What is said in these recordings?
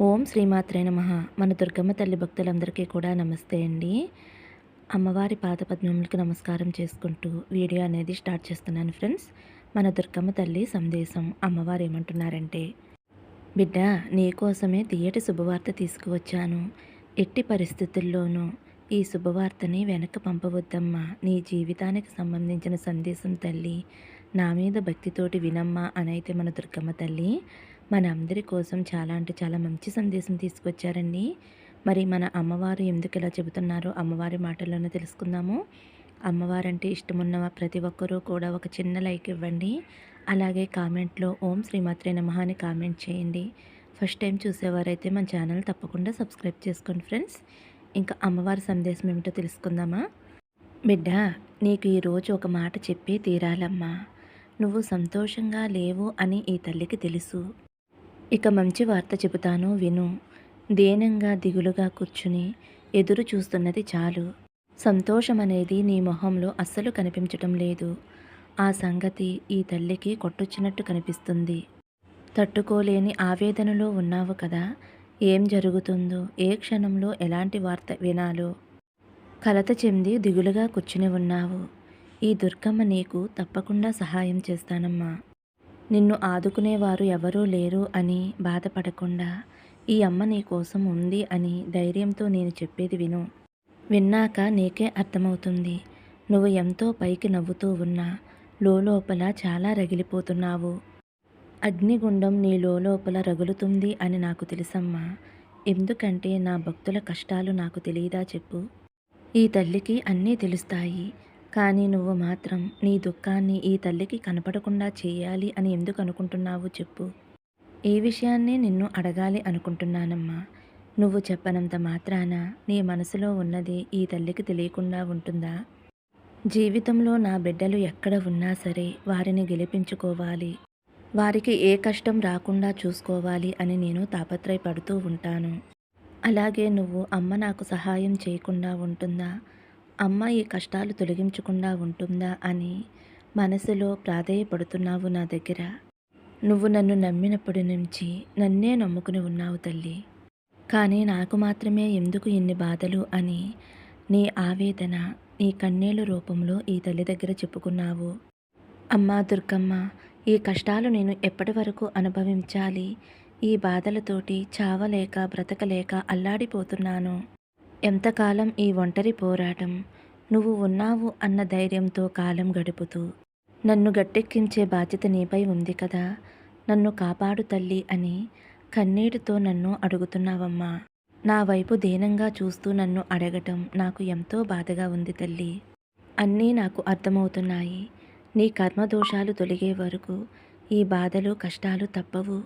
ఓం శ్రీమాత్రే నమః. మన దుర్గమ్మ తల్లి భక్తులందరికీ కూడా నమస్తే అండి. అమ్మవారి పాదపద్మములకు నమస్కారం చేసుకుంటూ వీడియో అనేది స్టార్ట్ చేస్తున్నాను ఫ్రెండ్స్. మన దుర్గమ్మ తల్లి సందేశం అమ్మవారు ఏమంటున్నారంటే, బిడ్డ, నీకోసమే తియ్యటి శుభవార్త తీసుకువచ్చాను. ఎట్టి పరిస్థితుల్లోనూ ఈ శుభవార్తని వెనక్కి పంపవద్దమ్మా. నీ జీవితానికి సంబంధించిన సందేశం తల్లి. నా మీద భక్తితోటి వినమ్మా అనైతే మన దుర్గమ్మ తల్లి మన అందరి కోసం చాలా అంటే చాలా మంచి సందేశం తీసుకొచ్చారండి. మరి మన అమ్మవారు ఎందుకు ఇలా చెబుతున్నారో అమ్మవారి మాటల్లోనే తెలుసుకుందాము. అమ్మవారంటే ఇష్టమున్న ప్రతి ఒక్కరూ కూడా ఒక చిన్న లైక్ ఇవ్వండి. అలాగే కామెంట్లో ఓం శ్రీమాత్రే నమః అని కామెంట్ చేయండి. ఫస్ట్ టైం చూసేవారైతే మన ఛానల్ తప్పకుండా సబ్స్క్రైబ్ చేసుకోండి ఫ్రెండ్స్. ఇంకా అమ్మవారి సందేశం ఏమిటో తెలుసుకుందామా. బిడ్డ, నీకు ఈరోజు ఒక మాట చెప్పి తీరాలమ్మా. నువ్వు సంతోషంగా లేవు అని ఈ తల్లికి తెలుసు. ఇక మంచి వార్త చెబుతాను విను. దీనంగా దిగులుగా కూర్చుని ఎదురు చూస్తున్నది చాలు. సంతోషం అనేది నీ మొహంలో అస్సలు కనిపించటం లేదు. ఆ సంగతి ఈ తల్లికి కొట్టొచ్చినట్టు కనిపిస్తుంది. తట్టుకోలేని ఆవేదనలో ఉన్నావు కదా. ఏం జరుగుతుందో, ఏ క్షణంలో ఎలాంటి వార్త వినాలో కలత చెంది దిగులుగా కూర్చుని ఉన్నావు. ఈ దుర్గమ్మ నీకు తప్పకుండా సహాయం చేస్తానమ్మా. నిన్ను ఆదుకునేవారు ఎవరూ లేరు అని బాధపడకుండా ఈ అమ్మ నీ కోసం ఉంది అని ధైర్యంతో నేను చెప్పేది విను. విన్నాక నీకే అర్థమవుతుంది. నువ్వు ఎంతో పైకి నవ్వుతూ ఉన్నా లోపల చాలా రగిలిపోతున్నావు. అగ్నిగుండం నీ లోపల రగులుతుంది అని నాకు తెలుసమ్మా. ఎందుకంటే నా భక్తుల కష్టాలు నాకు తెలియదా చెప్పు. ఈ తల్లికి అన్నీ తెలుస్తాయి. కానీ నువ్వు మాత్రం నీ దుఃఖాన్ని ఈ తల్లికి కనపడకుండా చేయాలి అని ఎందుకు అనుకుంటున్నావు చెప్పు. ఈ విషయాన్నే నిన్ను అడగాలి అనుకుంటున్నానమ్మా. నువ్వు చెప్పనంత మాత్రాన నీ మనసులో ఉన్నది ఈ తల్లికి తెలియకుండా ఉంటుందా? జీవితంలో నా బిడ్డలు ఎక్కడ ఉన్నా సరే వారిని గెలిపించుకోవాలి, వారికి ఏ కష్టం రాకుండా చూసుకోవాలి అని నేను తాపత్రయపడుతూ ఉంటాను. అలాగే నువ్వు అమ్మ నాకు సహాయం చేయకుండా ఉంటుందా, అమ్మ ఈ కష్టాలు తొలగించకుండా ఉంటుందా అని మనసులో ప్రాధేయపడుతున్నావు నా దగ్గర. నువ్వు నన్ను నమ్మినప్పటి నుంచి నన్నే నమ్ముకుని ఉన్నావు తల్లి. కానీ నాకు మాత్రమే ఎందుకు ఇన్ని బాధలు అని నీ ఆవేదన నీ కన్నీళ్ళ రూపంలో ఈ తల్లి దగ్గర చెప్పుకున్నావు. అమ్మా దుర్గమ్మ, ఈ కష్టాలు నేను ఎప్పటి వరకు అనుభవించాలి? ఈ బాధలతోటి చావలేక బ్రతకలేక అల్లాడిపోతున్నాను. ఎంతకాలం ఈ ఒంటరి పోరాటం? నువ్వు ఉన్నావు అన్న ధైర్యంతో కాలం గడుపుతూ నన్ను గట్టెక్కించే బాధ్యత నీపై ఉంది కదా. నన్ను కాపాడు తల్లి అని కన్నీటితో నన్ను అడుగుతున్నావమ్మా. నా వైపు దీనంగా చూస్తూ నన్ను అడగటం నాకు ఎంతో బాధగా ఉంది తల్లి. అన్నీ నాకు అర్థమవుతున్నాయి. నీ కర్మదోషాలు తొలగే వరకు ఈ బాధలు కష్టాలు తప్పవు.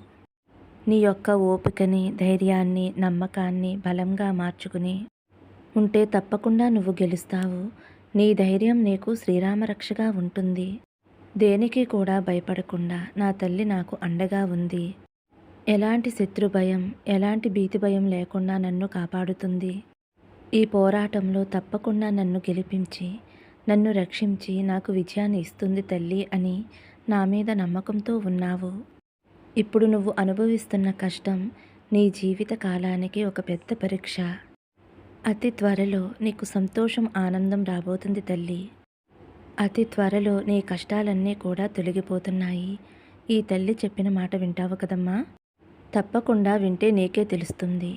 నీ యొక్క ఓపికని, ధైర్యాన్ని, నమ్మకాన్ని బలంగా మార్చుకుని ఉంటే తప్పకుండా నువ్వు గెలుస్తావు. నీ ధైర్యం నీకు శ్రీరామరక్షగా ఉంటుంది. దేనికి కూడా భయపడకుండా నా తల్లి నాకు అండగా ఉంది. ఎలాంటి శత్రు భయం, ఎలాంటి భీతి భయం లేకుండా నన్ను కాపాడుతుంది. ఈ పోరాటంలో తప్పకుండా నన్ను గెలిపించి నన్ను రక్షించి నాకు విజయాన్ని ఇస్తుంది తల్లి అని నా మీద నమ్మకంతో ఉన్నావు. ఇప్పుడు నువ్వు అనుభవిస్తున్న కష్టం నీ జీవిత కాలానికి ఒక పెద్ద పరీక్ష. అతి త్వరలో నీకు సంతోషం, ఆనందం రాబోతుంది తల్లి. అతి త్వరలో నీ కష్టాలన్నీ కూడా తొలగిపోతున్నాయి. ఈ తల్లి చెప్పిన మాట వింటావు కదమ్మా. తప్పకుండా వింటే నీకే తెలుస్తుంది.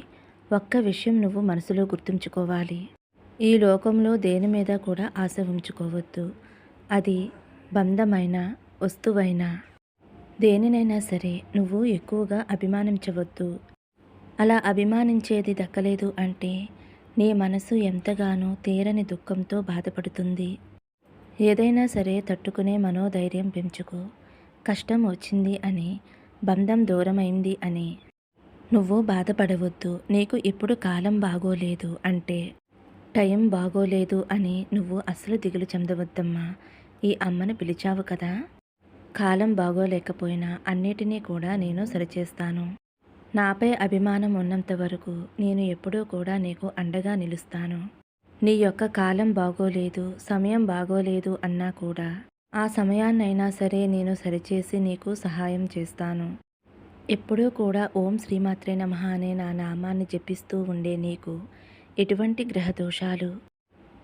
ఒక్క విషయం నువ్వు మనసులో గుర్తుంచుకోవాలి. ఈ లోకంలో దేని మీద కూడా ఆశ ఉంచుకోవద్దు. అది బంధమైన, వస్తువైనా, దేనినైనా సరే నువ్వు ఎక్కువగా అభిమానించవద్దు. అలా అభిమానించేది దక్కలేదు అంటే నీ మనసు ఎంతగానో తీరని దుఃఖంతో బాధపడుతుంది. ఏదైనా సరే తట్టుకునే మనోధైర్యం పెంచుకో. కష్టం వచ్చింది అని, బంధం దూరమైంది అని నువ్వు బాధపడవద్దు. నీకు ఇప్పుడు కాలం బాగోలేదు అంటే, టైం బాగోలేదు అని నువ్వు అస్సలు దిగులు చెందవద్దమ్మా. ఈ అమ్మను పిలిచావు కదా. కాలం బాగోలేకపోయినా అన్నిటినీ కూడా నేను సరిచేస్తాను. నాపై అభిమానం ఉన్నంత వరకు నేను ఎప్పుడూ కూడా నీకు అండగా నిలుస్తాను. నీ యొక్క కాలం బాగోలేదు, సమయం బాగోలేదు అన్నా కూడా ఆ సమయాన్నైనా సరే నేను సరిచేసి నీకు సహాయం చేస్తాను. ఎప్పుడూ కూడా ఓం శ్రీమాత్రే నమః అనే నా నామాన్ని జపిస్తూ ఉండే నీకు ఎటువంటి గ్రహ దోషాలు,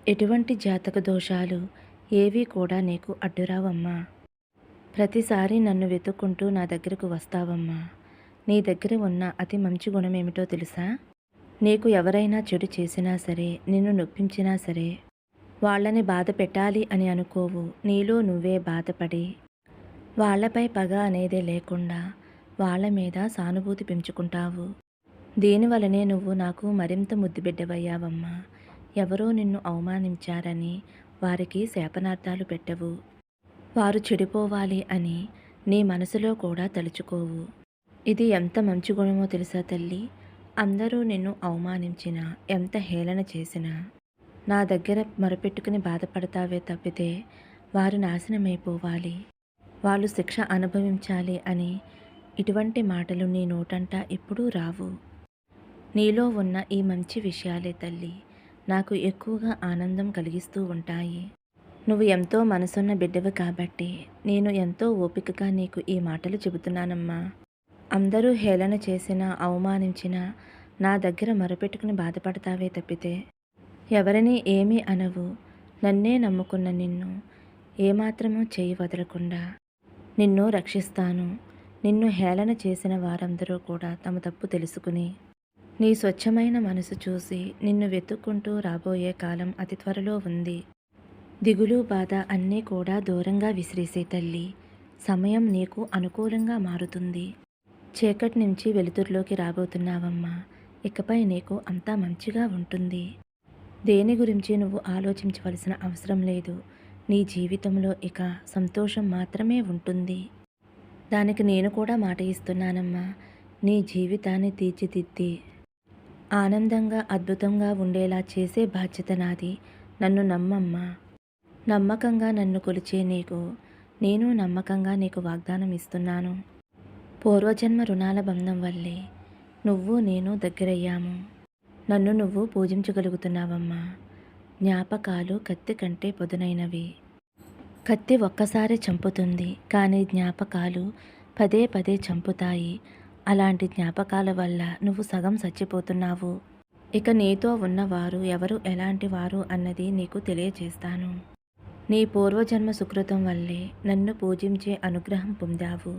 ఎటువంటి జాతక దోషాలు ఏవీ కూడా నీకు అడ్డురావమ్మా. ప్రతిసారి నన్ను వెతుక్కుంటూ నా దగ్గరకు వస్తావమ్మా. నీ దగ్గర ఉన్న అతి మంచి గుణమేమిటో తెలుసా? నీకు ఎవరైనా చెడు చేసినా సరే, నిన్ను నొప్పించినా సరే, వాళ్ళని బాధ పెట్టాలి అని అనుకోవు. నీలో నువ్వే బాధపడి వాళ్ళపై పగ అనేదే లేకుండా వాళ్ళ మీద సానుభూతి పెంచుకుంటావు. దీనివలనే నువ్వు నాకు మరింత ముద్దుబిడ్డవయ్యావమ్మా. ఎవరో నిన్ను అవమానించారని వారికి శాపనార్థాలు పెట్టవు. వారు చెడిపోవాలి అని నీ మనసులో కూడా తలుచుకోవు. ఇది ఎంత మంచి గుణమో తెలుసా తల్లి? అందరూ నిన్ను అవమానించినా, ఎంత హేళన చేసినా నా దగ్గర మొరపెట్టుకుని బాధపడతావే తప్పితే వారు నాశనమైపోవాలి, వాళ్ళు శిక్ష అనుభవించాలి అని ఇటువంటి మాటలు నీ నోటంట ఎప్పుడూ రావు. నీలో ఉన్న ఈ మంచి విషయాలే తల్లి నాకు ఎక్కువగా ఆనందం కలిగిస్తూ ఉంటాయి. నువ్వు ఎంతో మనసున్న బిడ్డవి కాబట్టి నేను ఎంతో ఓపికగా నీకు ఈ మాటలు చెబుతున్నానమ్మా. అందరూ హేళన చేసినా, అవమానించినా నా దగ్గర మొరపెట్టుకుని బాధపడతావే తప్పితే ఎవరినీ ఏమీ అనవు. నన్నే నమ్ముకున్న నిన్ను ఏమాత్రమూ చేయి వదలకుండా నిన్ను రక్షిస్తాను. నిన్ను హేళన చేసిన వారందరూ కూడా తమ తప్పు తెలుసుకుని నీ స్వచ్ఛమైన మనసు చూసి నిన్ను వెతుక్కుంటూ రాబోయే కాలం అతి త్వరలో ఉంది. దిగులు, బాధ అన్నీ కూడా దూరంగా విసిరేసే తల్లి. సమయం నీకు అనుకూలంగా మారుతుంది. చీకటి నుంచి వెలుతురులోకి రాబోతున్నావమ్మా. ఇకపై నీకు అంతా మంచిగా ఉంటుంది. దేని గురించి నువ్వు ఆలోచించవలసిన అవసరం లేదు. నీ జీవితంలో ఇక సంతోషం మాత్రమే ఉంటుంది. దానికి నేను కూడా మాట ఇస్తున్నానమ్మా. నీ జీవితాన్ని తీర్చిదిద్ది ఆనందంగా, అద్భుతంగా ఉండేలా చేసే బాధ్యత నాది. నన్ను నమ్మమ్మా. నమ్మకంగా నన్ను కొలిచే నీకు నేను నమ్మకంగా నీకు వాగ్దానం ఇస్తున్నాను. పూర్వజన్మ రుణాల బంధం వల్లే నువ్వు నేను దగ్గరయ్యాము. నన్ను నువ్వు పూజించగలుగుతున్నావమ్మా. జ్ఞాపకాలు కత్తి కంటే పదునైనవి. కత్తి ఒక్కసారి చంపుతుంది, కానీ జ్ఞాపకాలు పదే పదే చంపుతాయి. అలాంటి జ్ఞాపకాల వల్ల నువ్వు సగం చచ్చిపోతున్నావు. ఇక నీతో ఉన్నవారు ఎవరు, ఎలాంటి వారు అన్నది నీకు తెలియజేస్తాను. నీ పూర్వజన్మ సుకృతం వల్లే నన్ను పూజించే అనుగ్రహం పొందావు.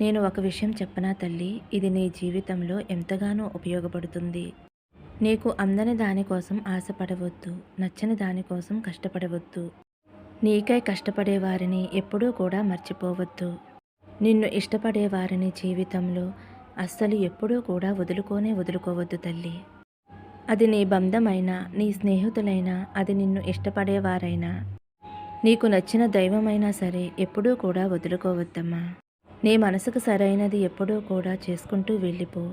నేను ఒక విషయం చెప్పనా తల్లి? ఇది నీ జీవితంలో ఎంతగానో ఉపయోగపడుతుంది. నీకు అందని దానికోసం ఆశపడవద్దు, నచ్చని దానికోసం కష్టపడవద్దు. నీకై కష్టపడేవారిని ఎప్పుడూ కూడా మర్చిపోవద్దు. నిన్ను ఇష్టపడేవారిని జీవితంలో అస్సలు ఎప్పుడూ కూడా వదులుకోవద్దు తల్లి. అది నీ బంధమైనా, నీ స్నేహితులైనా, అది నిన్ను ఇష్టపడేవారైనా, నీకు నచ్చిన దైవమైనా సరే ఎప్పుడూ కూడా వదులుకోవద్దమ్మా. నీ మనసుకు సరైనది ఎప్పుడూ కూడా చేసుకుంటూ వెళ్ళిపో.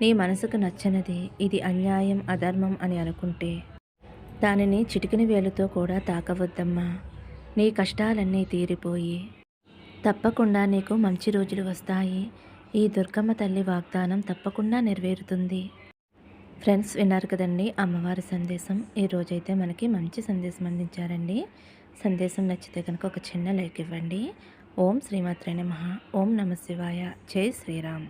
నీ మనసుకు నచ్చనిది, ఇది అన్యాయం, అధర్మం అని అనుకుంటే దానిని చిటికిన వేలుతో కూడా తాకవద్దమ్మా. నీ కష్టాలన్నీ తీరిపోయి తప్పకుండా నీకు మంచి రోజులు వస్తాయి. ఈ దుర్గమ్మ తల్లి వాగ్దానం తప్పకుండా నెరవేరుతుంది. ఫ్రెండ్స్, విన్నారు కదండి అమ్మవారి సందేశం. ఈరోజైతే మనకి మంచి సందేశం అందించారండి. సందేశం నచ్చితే కనుక ఒక చిన్న లైక్ ఇవ్వండి. ఓం శ్రీమాత్రే నమః. ఓం నమః శివాయ. జై శ్రీరామ్.